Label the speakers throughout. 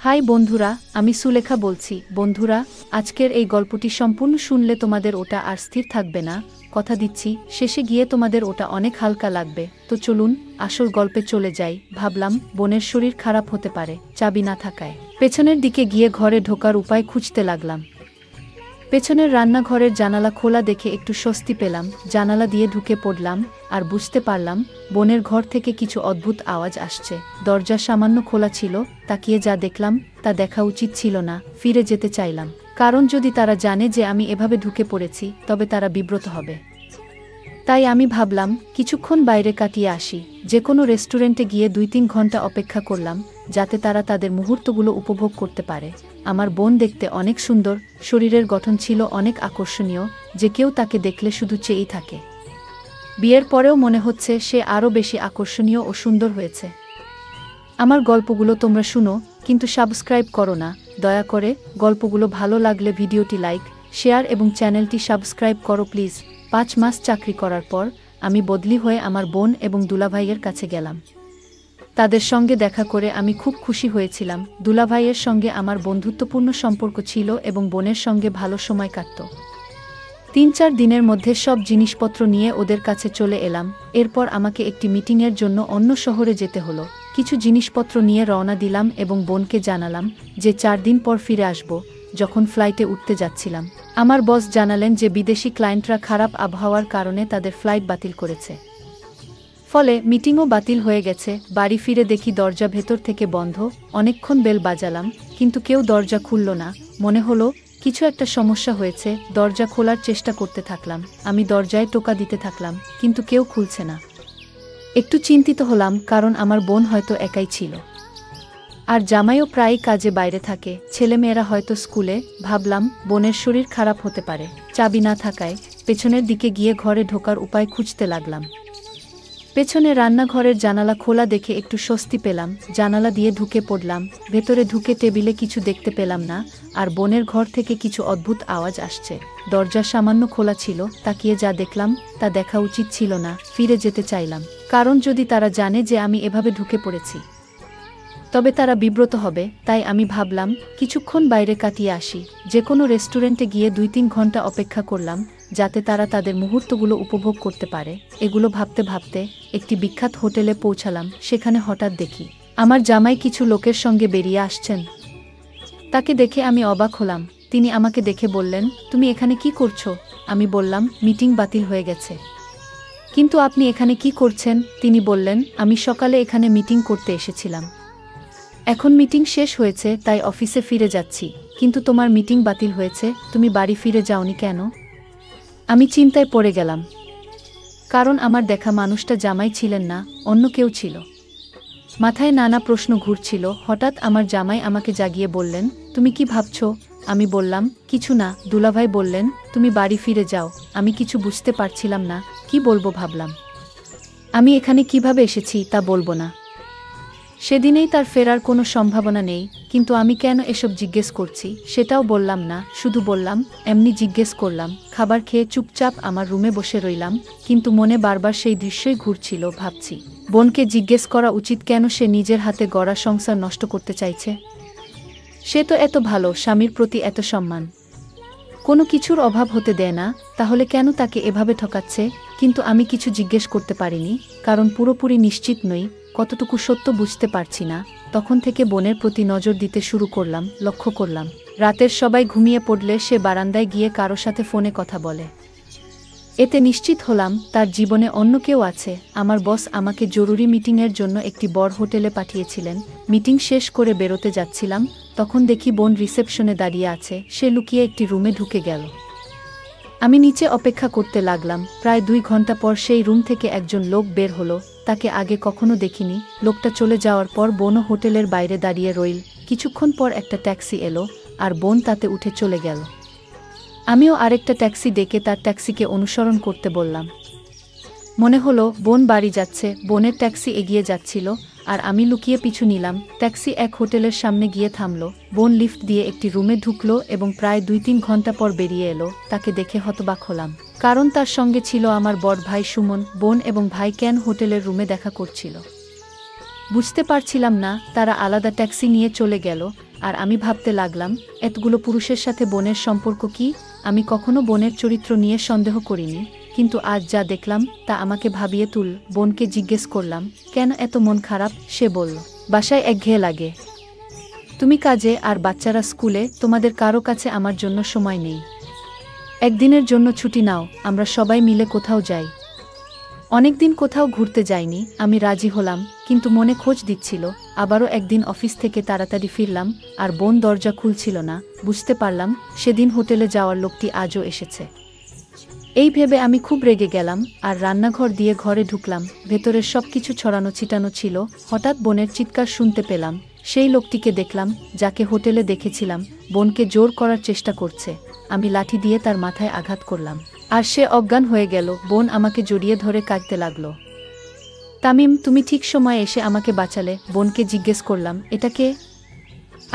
Speaker 1: High বন্ধুরা, আমি সুলেখা বলছি। বন্ধুরা, আজকের এই গল্পটি সম্পূর্ণ শুনলে তোমাদের ওটা আর স্থির থাকবে না, কথা দিচ্ছি। শেষে গিয়ে তোমাদের ওটা অনেক হালকা লাগবে। তো চলুন আসল গল্পে চলে যাই। ভাবলাম বোনের শরীর খারাপ হতে পারে, চাবি না থাকায়। পেছনের দিকে গিয়ে ঘরে ঢোকার উপায় খুঁজতে লাগলাম। পেছনের রান্নাঘরের জানালা খোলা দেখে একটু স্বস্তি পেলাম। জানালা দিয়ে ঢুকে পড়লাম আর বুঝতে পারলাম বোনের ঘর থেকে কিছু অদ্ভুত আওয়াজ আসছে। দরজা সামান্য খোলা ছিল, তাকিয়ে যা দেখলাম তা দেখা উচিত ছিল না। ফিরে যেতে চাইলাম, কারণ যদি তারা জানে যে আমি এভাবে ঢুকে পড়েছি তবে তারা বিব্রত হবে। তাই আমি ভাবলাম কিছুক্ষণ বাইরে কাটিয়ে আসি। যে কোনো রেস্টুরেন্টে গিয়ে 2-3 ঘন্টা অপেক্ষা করলাম, যাতে তারা তাদের মুহূর্তগুলো উপভোগ করতে পারে। আমার বোন দেখতে অনেক সুন্দর, শরীরের গঠন ছিল অনেক আকর্ষণীয়, যে কেউ তাকে দেখলে শুধু চেয়েই থাকে। বিয়ের পরেও মনে হচ্ছে সে আরও বেশি আকর্ষণীয় ও সুন্দর হয়েছে। আমার গল্পগুলো তোমরা শুনো, কিন্তু সাবস্ক্রাইব করো না। দয়া করে গল্পগুলো ভালো লাগলে ভিডিওটি লাইক, শেয়ার এবং চ্যানেলটি সাবস্ক্রাইব করো প্লিজ। 5 মাস চাকরি করার পর আমি বদলি হয়ে আমার বোন এবং দুলাভাইয়ের কাছে গেলাম। তাদের সঙ্গে দেখা করে আমি খুব খুশি হয়েছিলাম। দুলাভাইয়ের সঙ্গে আমার বন্ধুত্বপূর্ণ সম্পর্ক ছিল এবং বোনের সঙ্গে ভালো সময় কাটত। 3-4 দিনের মধ্যে সব জিনিসপত্র নিয়ে ওদের কাছে চলে এলাম। এরপর আমাকে একটি মিটিংয়ের জন্য অন্য শহরে যেতে হলো। কিছু জিনিসপত্র নিয়ে রওনা দিলাম এবং বোনকে জানালাম যে 4 দিন পর ফিরে আসব। যখন ফ্লাইটে উঠতে যাচ্ছিলাম, আমার বস জানালেন যে বিদেশি ক্লায়েন্টরা খারাপ আবহাওয়ার কারণে তাদের ফ্লাইট বাতিল করেছে। ফলে মিটিংও বাতিল হয়ে গেছে। বাড়ি ফিরে দেখি দরজা ভেতর থেকে বন্ধ। অনেকক্ষণ বেল বাজালাম, কিন্তু কেউ দরজা খুলল না। মনে হলো কিছু একটা সমস্যা হয়েছে। দরজা খোলার চেষ্টা করতে থাকলাম। আমি দরজায় টোকা দিতে থাকলাম, কিন্তু কেউ খুলছে না। একটু চিন্তিত হলাম, কারণ আমার বোন হয়তো একাই ছিল, আর জামাইও প্রায়ই কাজে বাইরে থাকে। ছেলেমেয়েরা হয়তো স্কুলে। ভাবলাম বোনের শরীর খারাপ হতে পারে। চাবি না থাকায় পেছনের দিকে গিয়ে ঘরে ঢোকার উপায় খুঁজতে লাগলাম। পেছনে রান্নাঘরের জানালা খোলা দেখে একটু স্বস্তি পেলাম। জানালা দিয়ে ঢুকে পড়লাম। ভেতরে ঢুকে টেবিলে কিছু দেখতে পেলাম না, আর বোনের ঘর থেকে কিছু অদ্ভুত আওয়াজ আসছে। দরজা সামান্য খোলা ছিল, তাকিয়ে যা দেখলাম তা দেখা উচিত ছিল না। ফিরে যেতে চাইলাম, কারণ যদি তারা জানে যে আমি এভাবে ঢুকে পড়েছি তবে তারা বিব্রত হবে। তাই আমি ভাবলাম কিছুক্ষণ বাইরে কাটিয়ে আসি। যে কোনো রেস্টুরেন্টে গিয়ে 2-3 ঘন্টা অপেক্ষা করলাম, যাতে তারা তাদের মুহূর্তগুলো উপভোগ করতে পারে। এগুলো ভাবতে ভাবতে একটি বিখ্যাত হোটেলে পৌঁছালাম। সেখানে হঠাৎ দেখি আমার জামাই কিছু লোকের সঙ্গে বেরিয়ে আসছেন। তাকে দেখে আমি অবাক হলাম। তিনি আমাকে দেখে বললেন, তুমি এখানে কি করছো? আমি বললাম, মিটিং বাতিল হয়ে গেছে। কিন্তু আপনি এখানে কি করছেন? তিনি বললেন, আমি সকালে এখানে মিটিং করতে এসেছিলাম। এখন মিটিং শেষ হয়েছে, তাই অফিসে ফিরে যাচ্ছি। কিন্তু তোমার মিটিং বাতিল হয়েছে, তুমি বাড়ি ফিরে যাওনি কেন? আমি চিন্তায় পড়ে গেলাম, কারণ আমার দেখা মানুষটা জামাই ছিলেন না, অন্য কেউ ছিল। মাথায় নানা প্রশ্ন ঘুরছিল। হঠাৎ আমার জামাই আমাকে জাগিয়ে বললেন, তুমি কি ভাবছো? আমি বললাম, কিছু না। দুলাভাই বললেন, তুমি বাড়ি ফিরে যাও। আমি কিছু বুঝতে পারছিলাম না, কি বলবো। ভাবলাম আমি এখানে কিভাবে এসেছি তা বলবো না। সেদিনেই তার ফেরার কোনো সম্ভাবনা নেই, কিন্তু আমি কেন এসব জিজ্ঞেস করছি সেটাও বললাম না। শুধু বললাম, এমনি জিজ্ঞেস করলাম। খাবার খেয়ে চুপচাপ আমার রুমে বসে রইলাম, কিন্তু মনে বারবার সেই দৃশ্যই ঘুরছিল। ভাবছি বোনকে জিজ্ঞেস করা উচিত, কেন সে নিজের হাতে গড়া সংসার নষ্ট করতে চাইছে। সে তো এত ভালো, স্বামীর প্রতি এত সম্মান, কোনো কিছুর অভাব হতে দেয় না, তাহলে কেন তাকে এভাবে ঠকাচ্ছে? কিন্তু আমি কিছু জিজ্ঞেস করতে পারিনি, কারণ পুরোপুরি নিশ্চিত নই, কতটুকু সত্য বুঝতে পারছি না। তখন থেকে বোনের প্রতি নজর দিতে শুরু করলাম। লক্ষ্য করলাম রাতের সবাই ঘুমিয়ে পড়লে সে বারান্দায় গিয়ে কারো সাথে ফোনে কথা বলে। এতে নিশ্চিত হলাম তার জীবনে অন্য কেউ আছে। আমার বস আমাকে জরুরি মিটিংয়ের জন্য একটি বড় হোটেলে পাঠিয়েছিলেন। মিটিং শেষ করে বেরোতে যাচ্ছিলাম, তখন দেখি বোন রিসেপশনে দাঁড়িয়ে আছে। সে লুকিয়ে একটি রুমে ঢুকে গেল। আমি নিচে অপেক্ষা করতে লাগলাম। প্রায় 2 ঘন্টা পর সেই রুম থেকে একজন লোক বের হলো। তাকে আগে কখনো দেখিনি। লোকটা চলে যাওয়ার পর বোনও হোটেলের বাইরে দাঁড়িয়ে রইল। কিছুক্ষণ পর একটা ট্যাক্সি এলো, আর বোন তাতে উঠে চলে গেল। আমিও আরেকটা ট্যাক্সি ডেকে তার ট্যাক্সিকে অনুসরণ করতে বললাম। মনে হলো বোন বাড়ি যাচ্ছে। বোনের ট্যাক্সি এগিয়ে যাচ্ছিল, আর আমি লুকিয়ে পিছু নিলাম। ট্যাক্সি এক হোটেলের সামনে গিয়ে থামলো। বোন লিফট দিয়ে একটি রুমে ঢুকলো এবং প্রায় 2-3 ঘন্টা পর বেরিয়ে এলো। তাকে দেখে হতবাক হলাম, কারণ তার সঙ্গে ছিল আমার বড় ভাই সুমন। বোন এবং ভাই কেন হোটেলের রুমে দেখা করছিল? বুঝতে পারছিলাম না, তারা আলাদা ট্যাক্সি নিয়ে চলে গেল। আর আমি ভাবতে লাগলাম, এতগুলো পুরুষের সাথে বোনের সম্পর্ক কি? আমি কখনো বোনের চরিত্র নিয়ে সন্দেহ করিনি, কিন্তু আজ যা দেখলাম তা আমাকে ভাবিয়ে তুল। বোনকে জিজ্ঞেস করলাম, কেন এত মন খারাপ? সে বলল, বাসায় একঘেয়ে লাগে। তুমি কাজে আর বাচ্চারা স্কুলে, তোমাদের কারো কাছে আমার জন্য সময় নেই। একদিনের জন্য ছুটি নাও, আমরা সবাই মিলে কোথাও যাই। অনেকদিন কোথাও ঘুরতে যাইনি। আমি রাজি হলাম, কিন্তু মনে খোঁজ দিচ্ছিল। আবারও একদিন অফিস থেকে তাড়াতাড়ি ফিরলাম, আর বোন দরজা খুলছিল না। বুঝতে পারলাম সেদিন হোটেলে যাওয়ার লোকটি আজও এসেছে। এই ভেবে আমি খুব রেগে গেলাম, আর রান্নাঘর দিয়ে ঘরে ঢুকলাম। ভেতরের সব কিছু ছড়ানো ছিটানো ছিল। হঠাৎ বোনের চিৎকার শুনতে পেলাম। সেই লোকটিকে দেখলাম, যাকে হোটেলে দেখেছিলাম। বোনকে জোর করার চেষ্টা করছে। আমি লাঠি দিয়ে তার মাথায় আঘাত করলাম, আর সে অজ্ঞান হয়ে গেল। বোন আমাকে জড়িয়ে ধরে কাঁদতে লাগলো। তামিম, তুমি ঠিক সময়ে এসে আমাকে বাঁচালে। বোনকে জিজ্ঞেস করলাম, এটা কে?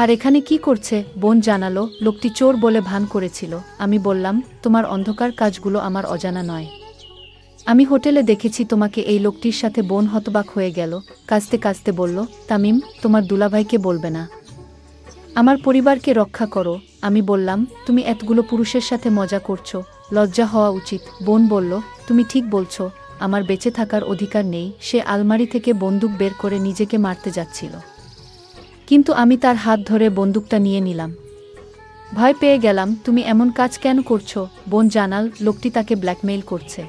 Speaker 1: আর এখানে কি করছে? বোন জানালো, লোকটি চোর বলে ভান করেছিল। আমি বললাম, তোমার অন্ধকার কাজগুলো আমার অজানা নয়। আমি হোটেলে দেখেছি তোমাকে এই লোকটির সাথে। বোন হতবাক হয়ে গেল, কাঁদতে কাঁদতে বলল, তামিম, তোমার দুলাভাইকে বলবে না। আমার পরিবারকে রক্ষা করো। আমি বললাম, তুমি এতগুলো পুরুষের সাথে মজা করছো, লজ্জা হওয়া উচিত। বোন বলল, তুমি ঠিক বলছো, আমার বেঁচে থাকার অধিকার নেই। সে আলমারি থেকে বন্দুক বের করে নিজেকে মারতে যাচ্ছিল, কিন্তু আমি তার হাত ধরে বন্দুকটা নিয়ে নিলাম। ভয় পেয়ে গেলাম। তুমি এমন কাজ কেন করছো? বোন জানাল, লোকটি তাকে ব্ল্যাকমেইল করছে।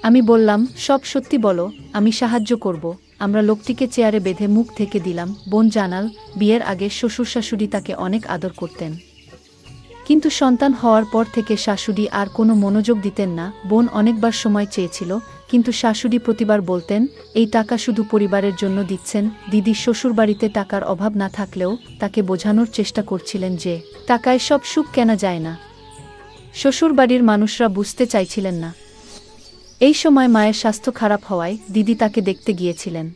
Speaker 1: আমি বললাম, সব সত্যি বলো, আমি সাহায্য করব। আমরা লোকটিকে চেয়ারে বেঁধে মুখ থেকে দিলাম। বোন জানাল, বিয়ের আগে শ্বশুর শাশুড়ি তাকে অনেক আদর করতেন, কিন্তু সন্তান হওয়ার পর থেকে শাশুড়ি আর কোনো মনোযোগ দিতেন না। বোন অনেকবার সময় চেয়েছিল, কিন্তু শাশুড়ি প্রতিবার বলতেন, এই টাকা শুধু পরিবারের জন্য দিচ্ছেন। দিদি শ্বশুরবাড়িতে টাকার অভাব না থাকলেও তাকে বোঝানোর চেষ্টা করছিলেন যে টাকায় সব সুখ কেনা যায় না। শ্বশুরবাড়ির মানুষরা বুঝতে চাইছিলেন না। এই সময় মায়ের স্বাস্থ্য খারাপ হওয়ায় দিদি তাকে দেখতে গিয়েছিলেন।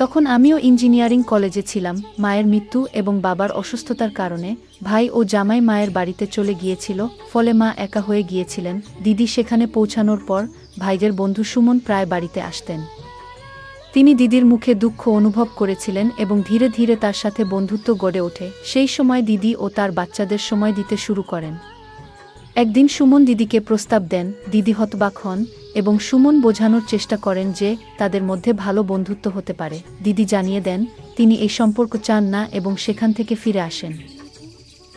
Speaker 1: তখন আমিও ইঞ্জিনিয়ারিং কলেজে ছিলাম। মায়ের মৃত্যু এবং বাবার অসুস্থতার কারণে ভাই ও জামাই মায়ের বাড়িতে চলে গিয়েছিল, ফলে মা একা হয়ে গিয়েছিলেন। দিদি সেখানে পৌঁছানোর পর ভাইদের বন্ধু সুমন প্রায় বাড়িতে আসতেন। তিনি দিদির মুখে দুঃখ অনুভব করেছিলেন এবং ধীরে ধীরে তার সাথে বন্ধুত্ব গড়ে ওঠে। সেই সময় দিদি ও তার বাচ্চাদের সময় দিতে শুরু করেন। একদিন সুমন দিদিকে প্রস্তাব দেন। দিদি হতবাক হন এবং সুমন বোঝানোর চেষ্টা করেন যে তাদের মধ্যে ভালো বন্ধুত্ব হতে পারে। দিদি জানিয়ে দেন তিনি এই সম্পর্ক চান না এবং সেখান থেকে ফিরে আসেন।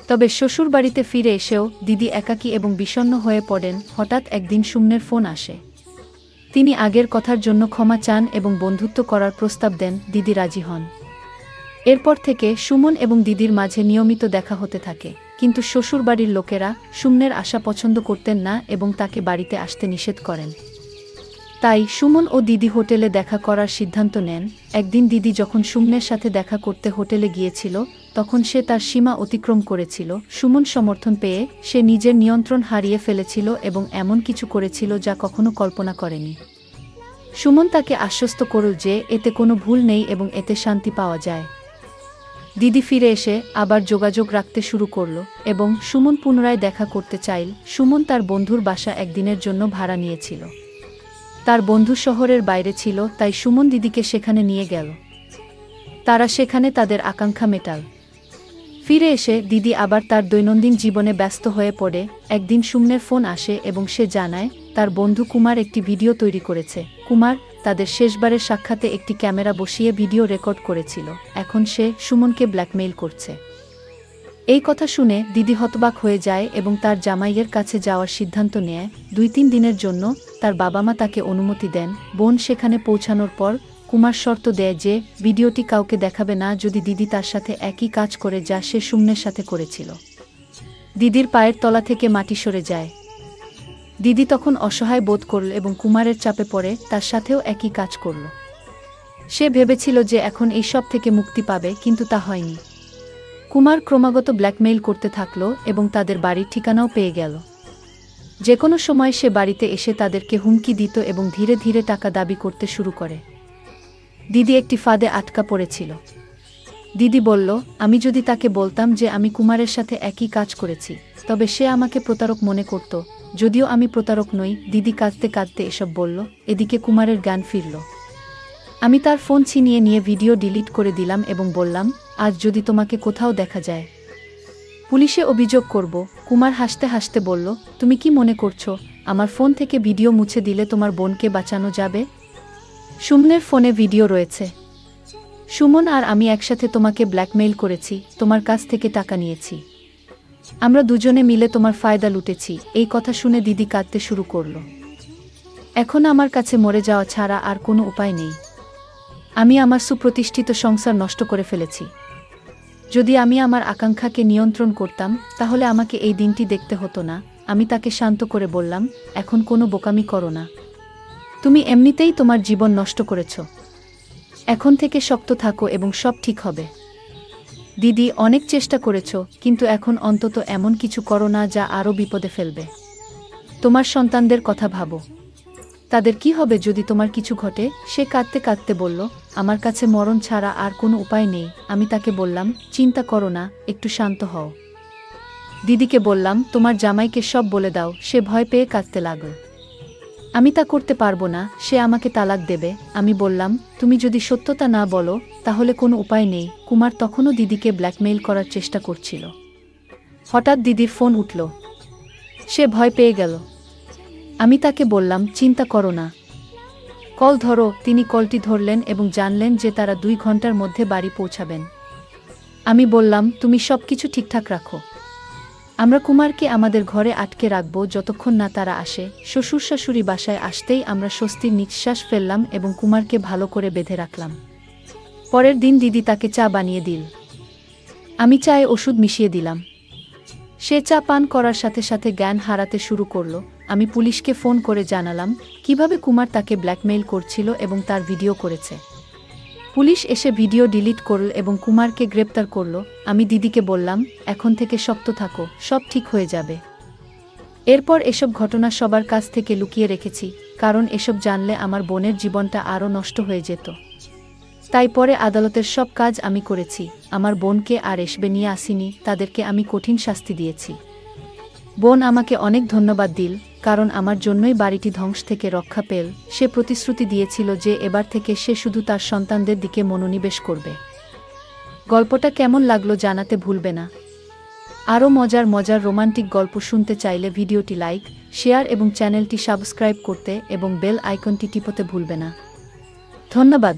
Speaker 1: তবে শ্বশুরবাড়িতে ফিরে এসেও দিদি একাকী এবং বিষণ্ণ হয়ে পড়েন। হঠাৎ একদিন সুমনের ফোন আসে। তিনি আগের কথার জন্য ক্ষমা চান এবং বন্ধুত্ব করার প্রস্তাব দেন। দিদি রাজি হন। এরপর থেকে সুমন এবং দিদির মাঝে নিয়মিত দেখা হতে থাকে, কিন্তু শ্বশুরবাড়ির লোকেরা সুমনের আশা পছন্দ করতেন না এবং তাকে বাড়িতে আসতে নিষেধ করেন। তাই সুমন ও দিদি হোটেলে দেখা করার সিদ্ধান্ত নেন। একদিন দিদি যখন সুমনের সাথে দেখা করতে হোটেলে গিয়েছিল, তখন সে তার সীমা অতিক্রম করেছিল। সুমন সমর্থন পেয়ে সে নিজের নিয়ন্ত্রণ হারিয়ে ফেলেছিল এবং এমন কিছু করেছিল যা কখনো কল্পনা করেনি। সুমন তাকে আশ্বস্ত করল যে এতে কোনো ভুল নেই এবং এতে শান্তি পাওয়া যায়। দিদি ফিরে এসে আবার যোগাযোগ রাখতে শুরু করল এবং সুমন পুনরায় দেখা করতে চাইল। সুমন তার বন্ধুর বাসা একদিনের জন্য ভাড়া নিয়েছিল। তার বন্ধু শহরের বাইরে ছিল, তাই সুমন দিদিকে সেখানে নিয়ে গেল। তারা সেখানে তাদের আকাঙ্ক্ষা মেটাল। ফিরে এসে দিদি আবার তার দৈনন্দিন জীবনে ব্যস্ত হয়ে পড়ে। একদিন সুমনের ফোন আসে এবং সে জানায় তার বন্ধু কুমার একটি ভিডিও তৈরি করেছে। কুমার তাদের শেষবারের সাক্ষাতে একটি ক্যামেরা বসিয়ে ভিডিও রেকর্ড করেছিল। এখন সে সুমনকে ব্ল্যাকমেইল করছে। এই কথা শুনে দিদি হতবাক হয়ে যায় এবং তার জামাইয়ের কাছে যাওয়ার সিদ্ধান্ত নেয়। 2-3 দিনের জন্য তার বাবা মা তাকে অনুমতি দেন। বোন সেখানে পৌঁছানোর পর কুমার শর্ত দেয় যে ভিডিওটি কাউকে দেখাবে না যদি দিদি তার সাথে একই কাজ করে যা সে সুমনের সাথে করেছিল। দিদির পায়ের তলা থেকে মাটি সরে যায়। দিদি তখন অসহায় বোধ করল এবং কুমারের চাপে পড়ে তার সাথেও একই কাজ করল। সে ভেবেছিল যে এখন এই সব থেকে মুক্তি পাবে, কিন্তু তা হয়নি। কুমার ক্রমাগত ব্ল্যাকমেইল করতে থাকল এবং তাদের বাড়ির ঠিকানাও পেয়ে গেল। যে কোনো সময় সে বাড়িতে এসে তাদেরকে হুমকি দিত এবং ধীরে ধীরে টাকা দাবি করতে শুরু করে। দিদি একটি ফাঁদে আটকা পড়েছিল। দিদি বলল, আমি যদি তাকে বলতাম যে আমি কুমারের সাথে একই কাজ করেছি, তবে সে আমাকে প্রতারক মনে করত। যদিও আমি প্রতারক নই। দিদি কাঁদতে কাঁদতে এসব বলল। এদিকে কুমারের জ্ঞান ফিরল। আমি তার ফোন ছিনিয়ে নিয়ে ভিডিও ডিলিট করে দিলাম এবং বললাম, আজ যদি তোমাকে কোথাও দেখা যায় পুলিশে অভিযোগ করব। কুমার হাসতে হাসতে বলল, তুমি কি মনে করছো আমার ফোন থেকে ভিডিও মুছে দিলে তোমার বোনকে বাঁচানো যাবে? সুমনের ফোনে ভিডিও রয়েছে। সুমন আর আমি একসাথে তোমাকে ব্ল্যাকমেইল করেছি, তোমার কাছ থেকে টাকা নিয়েছি, আমরা দুজনে মিলে তোমার ফায়দা লুটেছি। এই কথা শুনে দিদি কাঁদতে শুরু করল। এখন আমার কাছে মরে যাওয়া ছাড়া আর কোনো উপায় নেই। আমি আমার সুপ্রতিষ্ঠিত সংসার নষ্ট করে ফেলেছি। যদি আমি আমার আকাঙ্ক্ষাকে নিয়ন্ত্রণ করতাম তাহলে আমাকে এই দিনটি দেখতে হতো না। আমি তাকে শান্ত করে বললাম, এখন কোনো বোকামি করো না, তুমি এমনিতেই তোমার জীবন নষ্ট করেছ, এখন থেকে শক্ত থাকো এবং সব ঠিক হবে। দিদি, অনেক চেষ্টা করেছ, কিন্তু এখন অন্তত এমন কিছু করো না যা আরও বিপদে ফেলবে। তোমার সন্তানদের কথা ভাবো, তাদের কি হবে যদি তোমার কিছু ঘটে? সে কাঁদতে কাঁদতে বলল, আমার কাছে মরণ ছাড়া আর কোনো উপায় নেই। আমি তাকে বললাম, চিন্তা করো না, একটু শান্ত হও। দিদিকে বললাম, তোমার জামাইকে সব বলে দাও। সে ভয় পেয়ে কাঁদতে লাগল। আমি তা করতে পারবো না, সে আমাকে তালাক দেবে। আমি বললাম, তুমি যদি সত্যতা না বলো তাহলে কোনো উপায় নেই। কুমার তখনও দিদিকে ব্ল্যাকমেইল করার চেষ্টা করছিল। হঠাৎ দিদির ফোন উঠল। সে ভয় পেয়ে গেল। আমি তাকে বললাম, চিন্তা করো না, কল ধরো। তিনি কলটি ধরলেন এবং জানলেন যে তারা 2 ঘন্টার মধ্যে বাড়ি পৌঁছাবেন। আমি বললাম, তুমি সব কিছু ঠিকঠাক রাখো, আমরা কুমারকে আমাদের ঘরে আটকে রাখব যতক্ষণ না তারা আসে। শ্বশুর শাশুড়ি বাসায় আসতেই আমরা স্বস্তির নিঃশ্বাস ফেললাম এবং কুমারকে ভালো করে বেঁধে রাখলাম। পরের দিন দিদি তাকে চা বানিয়ে দিল। আমি চায়ে ওষুধ মিশিয়ে দিলাম। সে চা পান করার সাথে সাথে জ্ঞান হারাতে শুরু করল। আমি পুলিশকে ফোন করে জানালাম কিভাবে কুমার তাকে ব্ল্যাকমেইল করছিল এবং তার ভিডিও করেছে। পুলিশ এসে ভিডিও ডিলিট করল এবং কুমারকে গ্রেপ্তার করল। আমি দিদিকে বললাম, এখন থেকে শক্ত থাকো, সব ঠিক হয়ে যাবে। এরপর এসব ঘটনা সবার কাছ থেকে লুকিয়ে রেখেছি, কারণ এসব জানলে আমার বোনের জীবনটা আরও নষ্ট হয়ে যেত। তাই পরে আদালতের সব কাজ আমি করেছি। আমার বোনকে আর এসবে নিয়ে আসিনি, তাদেরকে আমি কঠিন শাস্তি দিয়েছি। বোন আমাকে অনেক ধন্যবাদ দিল, কারণ আমার জন্যই বাড়িটি ধ্বংস থেকে রক্ষা পেল। সে প্রতিশ্রুতি দিয়েছিল যে এবার থেকে সে শুধু তার সন্তানদের দিকে মনোনিবেশ করবে। গল্পটা কেমন লাগলো জানাতে ভুলবে না। আরও মজার মজার রোমান্টিক গল্প শুনতে চাইলে ভিডিওটি লাইক, শেয়ার এবং চ্যানেলটি সাবস্ক্রাইব করতে এবং বেল আইকনটি টিপতে ভুলবে না। ধন্যবাদ।